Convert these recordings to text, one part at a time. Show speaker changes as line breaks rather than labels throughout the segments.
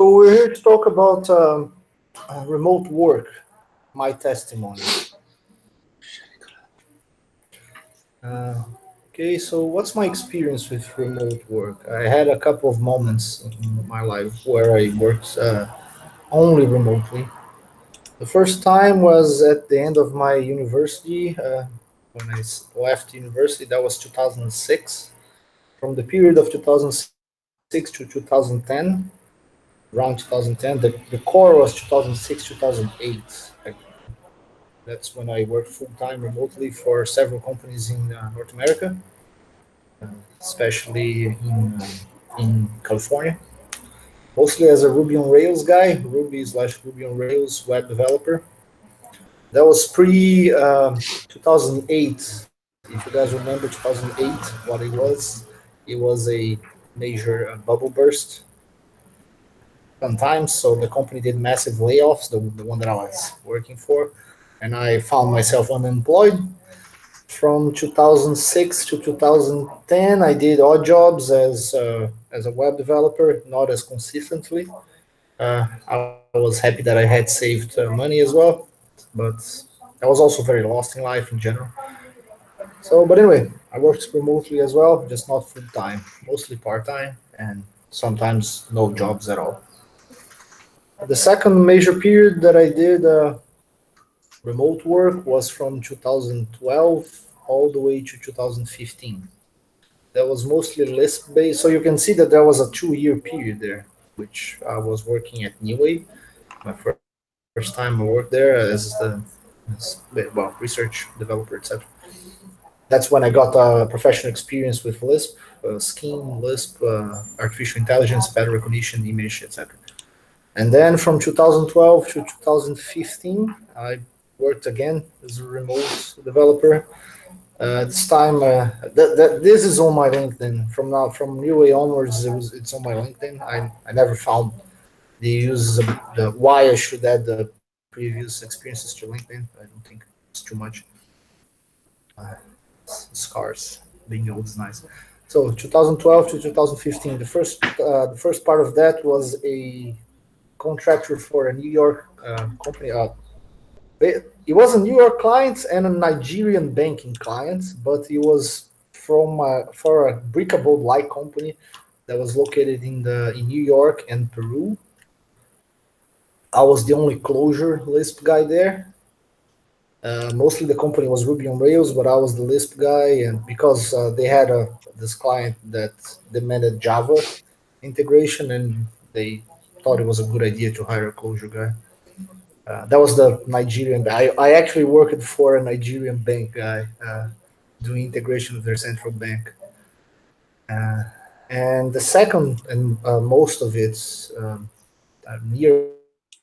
So we're here to talk about remote work, my testimony. Uh, okay, so what's my experience with remote work? I had a couple of moments in my life where I worked only remotely. The first time was at the end of my university. When left university, that was 2006. From the period of 2006 to 2010, around 2010, the core was 2006, 2008. That's when I worked full time remotely for several companies in North America, especially in California. Mostly as a Ruby on Rails guy, Ruby on Rails web developer. That was pre 2008. If you guys remember 2008, what it was a major bubble burst sometimes. So the company did massive layoffs, the one that I was working for, and I found myself unemployed. From 2006 to 2010, I did odd jobs as a web developer, not as consistently. I was happy that I had saved money as well, but I was also very lost in life in general. So, but anyway, I worked remotely as well, just not full time, mostly part time, and sometimes no jobs at all. The second major period that I did remote work was from 2012 all the way to 2015. That was mostly Lisp based. So you can see that there was a 2 year period there, which I was working at Neway. My first time I worked there as research developer, etc. That's when I got professional experience with Lisp, Scheme, Lisp, artificial intelligence, pattern recognition, image, etc. And then from 2012 to 2015, I worked again as a remote developer. This time, this is on my LinkedIn. From New Way onwards, it's on my LinkedIn. I never found the uses of the why I should add the previous experiences to LinkedIn. I don't think it's too much. Scars being old is nice. So 2012 to 2015, the first part of that was a contractor for a New York company. It was a New York client and a Nigerian banking client, but it was from for a Abode like company that was located in New York and Peru. I was the only closure Lisp guy there. Mostly the company was Ruby on Rails, but I was the Lisp guy, and because they had this client that demanded Java integration, and they thought it was a good idea to hire a closure guy. That was the Nigerian. I actually worked for a Nigerian bank guy doing integration with their central bank. Uh, and the second and most of its a year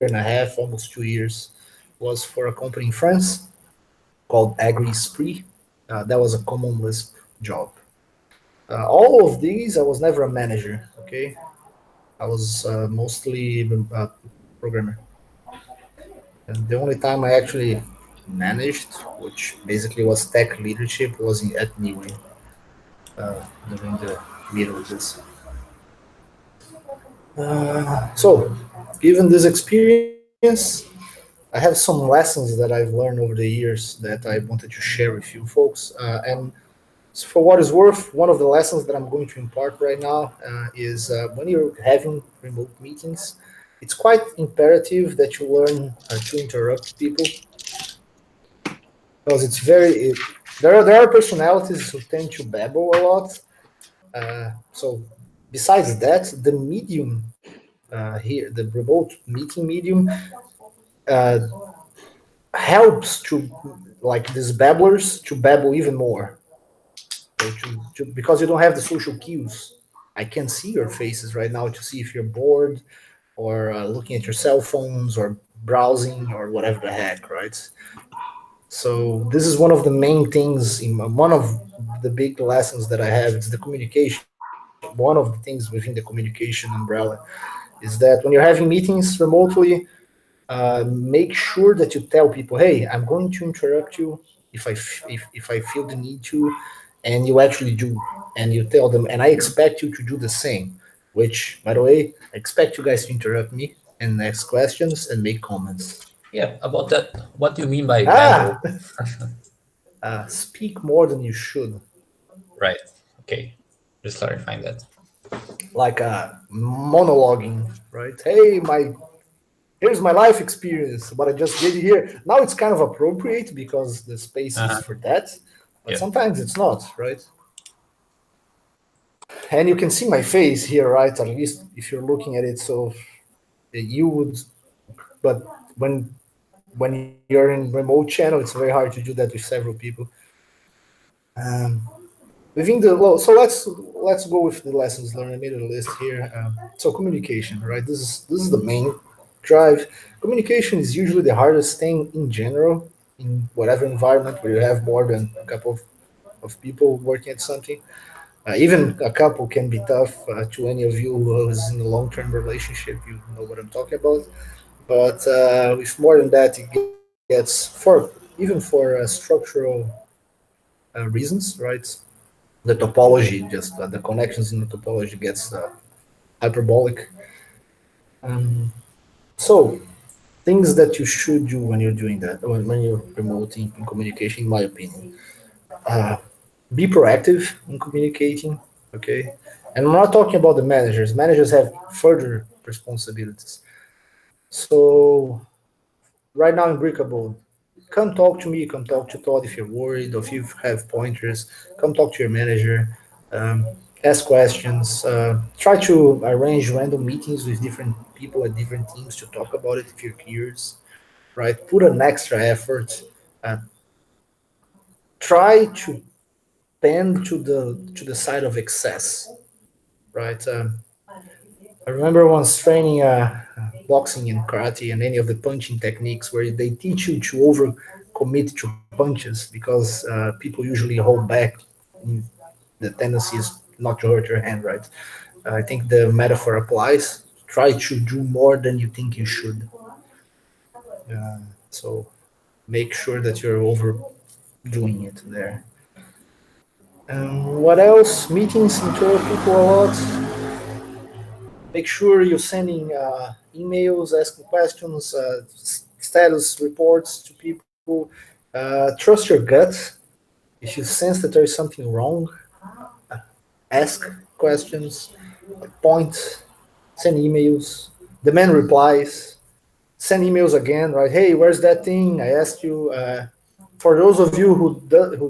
and a half, almost 2 years, was for a company in France called Agri Spree. That was a common Lisp job. All of these, I was never a manager. Okay, I was mostly a programmer. And the only time I actually managed, which basically was tech leadership, was at Niue during the middle of this. So, given this experience, I have some lessons that I've learned over the years that I wanted to share with you folks. And for what is worth, one of the lessons that I'm going to impart right now is when you're having remote meetings, it's quite imperative that you learn to interrupt people because there are personalities who tend to babble a lot. So besides that, the medium here, the remote meeting medium, uh, helps to like these babblers to babble even more. So because you don't have the social cues. I can see your faces right now to see if you're bored or looking at your cell phones or browsing or whatever the heck, right? So this is one of the main things one of the big lessons that I have. It's the communication. One of the things within the communication umbrella is that when you're having meetings remotely, make sure that you tell people, "Hey, I'm going to interrupt you if I feel the need to," and you actually do, and you tell them, and I expect you to do the same. which, by the way, I expect you guys to interrupt me and ask questions and make comments.
Yeah, about that. What do you mean by
Ah,
manual?
speak more than you should,
Right. Okay. Just clarifying that.
like monologuing, right? Hey, my here's my life experience, what I just did here. Now it's kind of appropriate because the space is
Uh-huh.
for that, but
Yeah.
sometimes it's not, right? And you can see my face here, right? At least if you're looking at it, so you would. But when you're in remote channel, it's very hard to do that with several people. Um, within the well, so let's go with the lessons learned. I made a list here. So communication, right? This is the main drive. Communication is usually the hardest thing in general in whatever environment where you have more than a couple of people working at something. Even a couple can be tough to any of you who is in a long-term relationship. You know what I'm talking about. But with more than that, it gets for even for structural reasons, right? The topology, just the connections in the topology gets hyperbolic. Um, so things that you should do when you're doing that, when you're promoting in communication, in my opinion, uh, be proactive in communicating. Okay, and I'm not talking about the managers. Managers have further responsibilities. So right now in Brickable, come talk to me, come talk to Todd if you're worried, or if you have pointers, come talk to your manager, um, ask questions, try to arrange random meetings with different people at different teams to talk about it if you're curious, right? Put an extra effort, uh, try to bend to the side of excess, right? I remember once training boxing and karate and any of the punching techniques where they teach you to over commit to punches because people usually hold back. In, the tendency is not to hurt your hand, right? I think the metaphor applies. Try to do more than you think you should. So make sure that you're overdoing it there. What else? Meetings interrupt people a lot. Make sure you're sending emails, asking questions, status reports to people. Trust your gut. If you sense that there is something wrong, ask questions, point, send emails, demand replies, send emails again, right? Hey, where's that thing? I asked you. For those of you who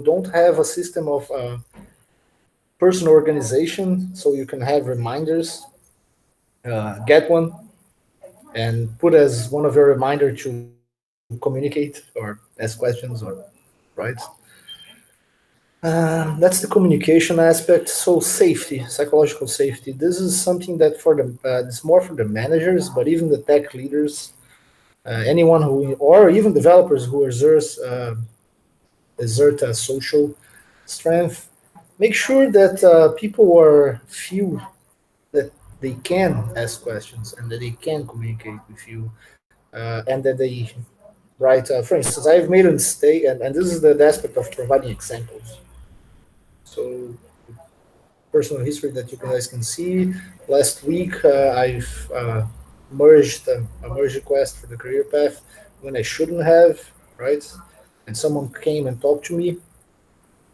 don't have a system of personal organization, so you can have reminders, get one and put as one of your reminder to communicate or ask questions or right. That's the communication aspect. So safety, psychological safety. This is something that for the it's more for the managers, but even the tech leaders, anyone who or even developers who exert a social strength, make sure that people are feel that they can ask questions and that they can communicate with you, and that they right? For instance, I've made a mistake, and this is the aspect of providing examples. So, personal history that you guys can see. Last week, I've merged a merge request for the career path when I shouldn't have, right? And someone came and talked to me.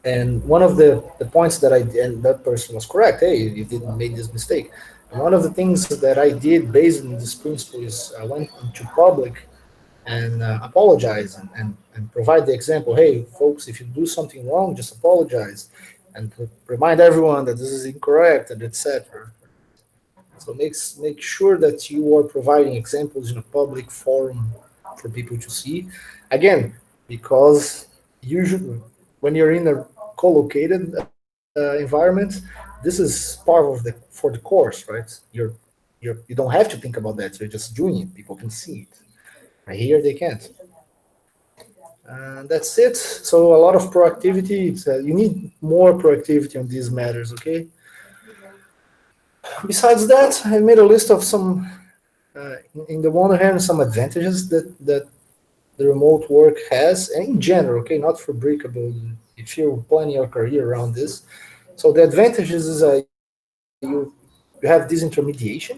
And one of the points that and that person was correct. Hey, you didn't make this mistake. And one of the things that I did based on this principle is I went into public and apologize and provide the example. Hey, folks, if you do something wrong, just apologize and remind everyone that this is incorrect and etc. So make sure that you are providing examples in a public forum for people to see. Again, because usually when you're in a co-located environment, this is part of the for the course, right? You don't have to think about that. You're just doing it. People can see it. Right here, they can't. And that's it. So a lot of proactivity. You need more proactivity on these matters. Okay. Besides that, I made a list of some, in the one hand, some advantages that the remote work has, and in general. Okay, not for Breakable. If you're planning your career around this, so the advantages is you you have disintermediation.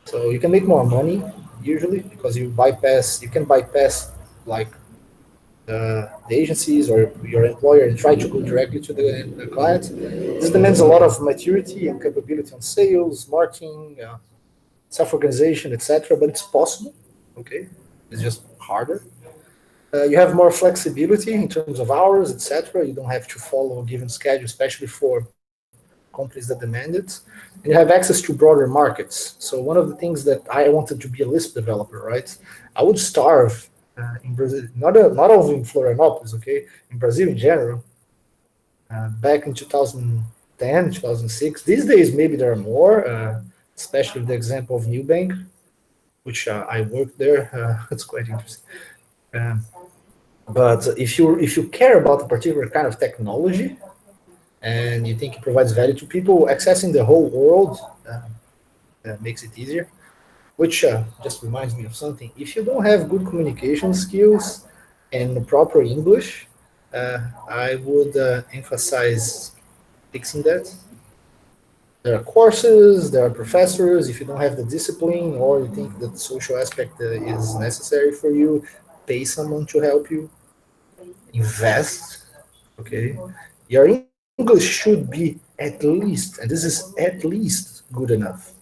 So you can make more money usually because you can bypass like the agencies or your employer and try to go directly to the client. This demands a lot of maturity and capability on sales, marketing, self-organization, etc. But it's possible. Okay, it's just harder. You have more flexibility in terms of hours, etc. You don't have to follow a given schedule, especially for companies that demand it. And you have access to broader markets. So one of the things that I wanted to be a Lisp developer, right? I would starve in Brazil, not only in Florianopolis, okay, in Brazil in general. Back in 2010, 2006. These days, maybe there are more, especially the example of Nubank, which I worked there. It's quite interesting. Um, but if you care about a particular kind of technology and you think it provides value to people, accessing the whole world makes it easier. Which just reminds me of something. If you don't have good communication skills and proper English, I would emphasize fixing that. There are courses, there are professors. If you don't have the discipline or you think that the social aspect is necessary for you, pay someone to help you. Invest. Okay, your English should be at least, and this is at least good enough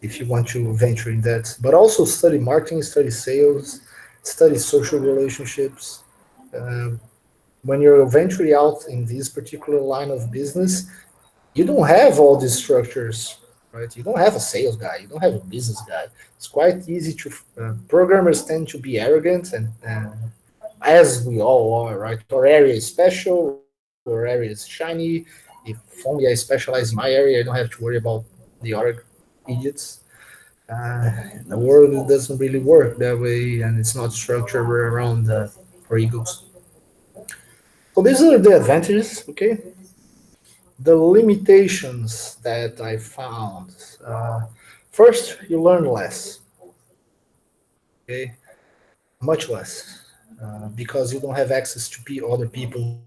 if you want to venture in that. But also study marketing, study sales, study social relationships. Um, when you're venturing out in this particular line of business, you don't have all these structures, right? You don't have a sales guy, you don't have a business guy. It's quite easy to. Programmers tend to be arrogant, and as we all are, right? Our area is special, our area is shiny. If only I specialize in my area, I don't have to worry about the other idiots. The world doesn't really work that way, and it's not structured around for egos. So these are the advantages, okay? The limitations that I found. First, you learn less, okay? Much less, because you don't have access to other people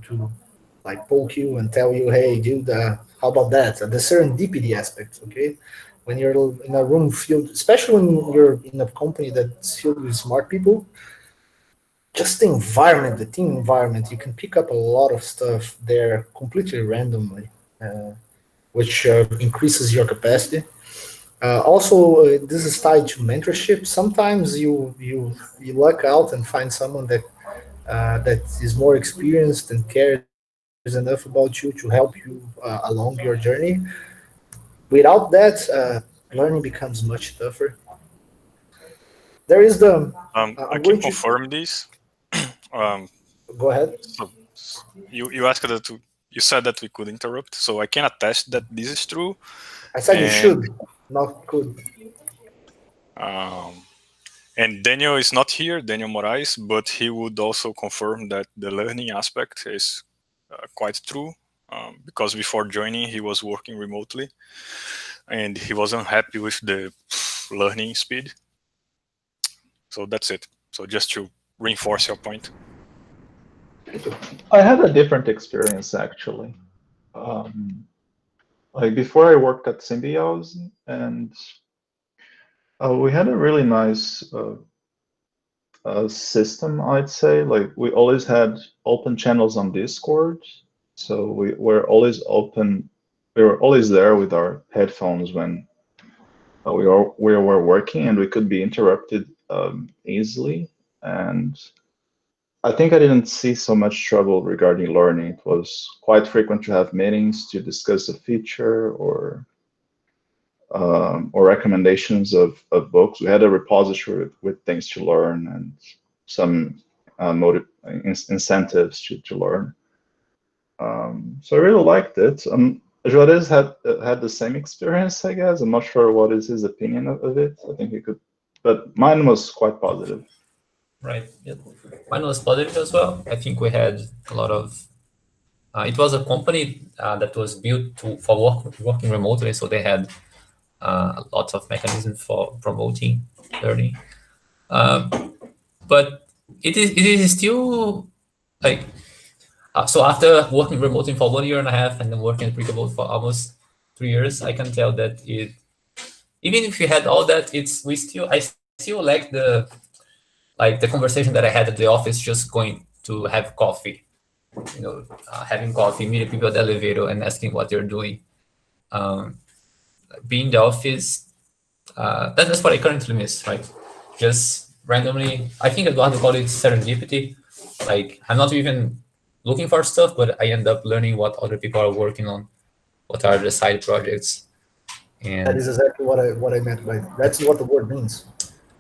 to like poke you and tell you, hey, dude, how about that? The serendipity aspect, okay? When you're in a room filled, especially when you're in a company that's filled with smart people, just the environment, the team environment, you can pick up a lot of stuff there completely randomly, uh, which increases your capacity. Also, this is tied to mentorship. Sometimes you luck out and find someone that is more experienced and cares enough about you to help you along your journey. Without that, learning becomes much tougher. There is the.
I
I'm
can
going to
confirm this. Um,
go ahead.
so you asked that you said that we could interrupt, so I can attest that this is true.
I said you
And
should, not could.
um, and Daniel is not here, Daniel Moraes, but he would also confirm that the learning aspect is quite true. Because before joining, he was working remotely, and he was unhappy with the learning speed. So that's it. So just to reinforce your point.
I had a different experience actually. Um, like before, I worked at Symbiose, and we had a really nice system, I'd say. Like we always had open channels on Discord, so we were always open. We were always there with our headphones when we were working, and we could be interrupted easily. And I think I didn't see so much trouble regarding learning. It was quite frequent to have meetings to discuss a feature or recommendations of books. We had a repository with things to learn and some incentives to learn. So I really liked it. Juarez had the same experience, I guess. I'm not sure what is his opinion of it. I think he could, but mine was quite positive.
Right. Yeah. Mine was positive as well. I think we had a lot of. It was a company that was built for working remotely, so they had lots of mechanisms for promoting learning. But it is still like so after working remotely for 1 year and a half and then working at Abode for almost 3 years, I can tell that even if we had all that, I still like the conversation that I had at the office, just going to have coffee, having coffee, meeting people at the elevator and asking what they're doing. Being in the office, that's what I currently miss, right? Just randomly, I think Eduardo called it serendipity. Like, I'm not even looking for stuff, but I end up learning what other people are working on, what are the side projects.
That
And
is exactly what I meant by that's what the word means.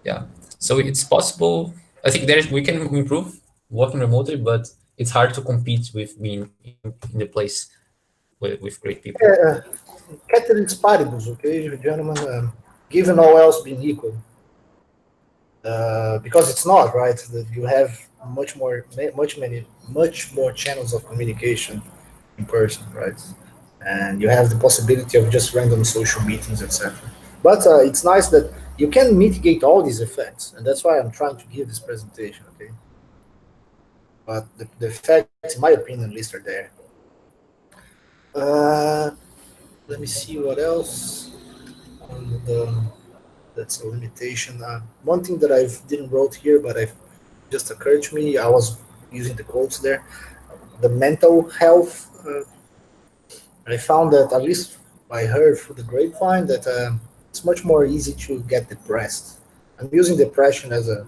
yeah, so it's possible. I think we can improve working remotely, but it's hard to compete with being in the place with great people.
Categories paribus, okay, gentlemen. Given all else being equal, because it's not right. That you have much more channels of communication in person, right? And you have the possibility of just random social meetings, etc. But it's nice that you can mitigate all these effects, and that's why I'm trying to give this presentation, okay? But the effects, in my opinion, at least, are there. Let me see what else. That's a limitation. One thing that I didn't wrote here, but I just occurred to me, I was using the quotes there. The mental health. I found that, at least I heard through the grapevine, that it's much more easy to get depressed. I'm using depression as a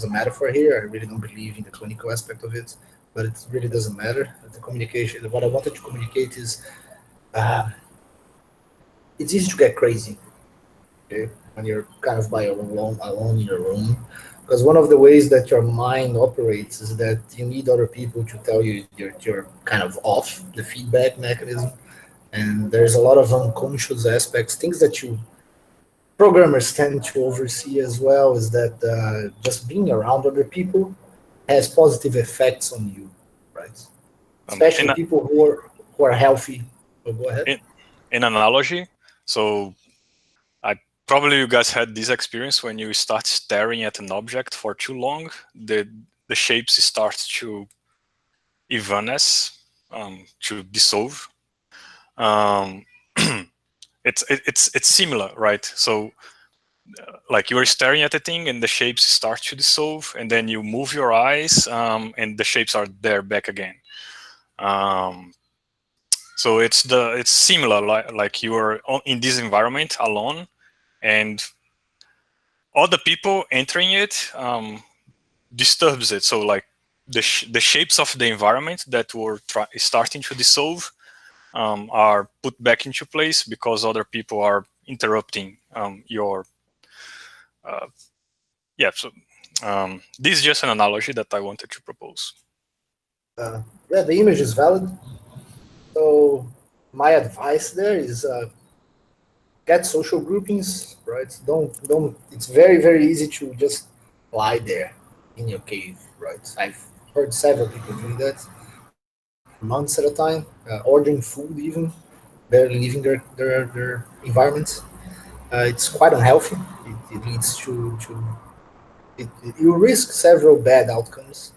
metaphor here. I really don't believe in the clinical aspect of it, but it really doesn't matter. The communication, what I wanted to communicate is, it's easy to get crazy, okay, when you're kind of alone in your room. Because one of the ways that your mind operates is that you need other people to tell you you're kind of off, the feedback mechanism. And there's a lot of unconscious aspects, things that you programmers tend to oversee as well, is that just being around other people has positive effects on you, right? Especially people who are healthy. Oh, go ahead.
In analogy, so probably you guys had this experience when you start staring at an object for too long, the shapes start to evanesce, to dissolve. It's similar, right? So like you're staring at a thing and the shapes start to dissolve, and then you move your eyes, and the shapes are there back again. So it's similar, like you are in this environment alone, and other people entering it disturbs it. So like the shapes of the environment that were starting to dissolve are put back into place because other people are interrupting your so this is just an analogy that I wanted to propose.
Yeah, the image is valid. So my advice there is get social groupings, right? Don't. It's very, very easy to just lie there in your cave, right? I've heard several people doing that for months at a time, ordering food even, barely leaving their environments. It's quite unhealthy. It leads to you risk several bad outcomes.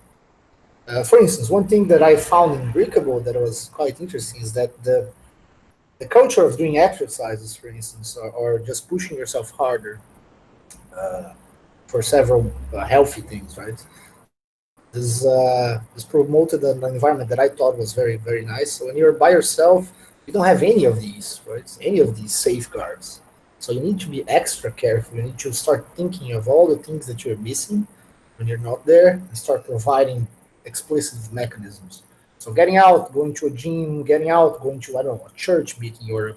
For instance, one thing that I found in Breakable that was quite interesting is that the culture of doing exercises, for instance, or just pushing yourself harder for several healthy things, right? This promoted an environment that I thought was very, very nice. So when you're by yourself, you don't have any of these, right? Any of these safeguards. So you need to be extra careful. You need to start thinking of all the things that you're missing when you're not there, and start providing explicit mechanisms. So getting out, going to a gym, getting out, going to, I don't know, a church meeting, or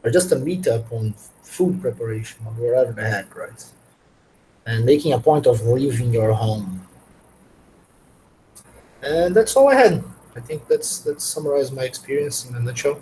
just a meetup on food preparation or wherever the heck, right? And making a point of leaving your home. And that's all I had. I think that's summarized my experience in a nutshell.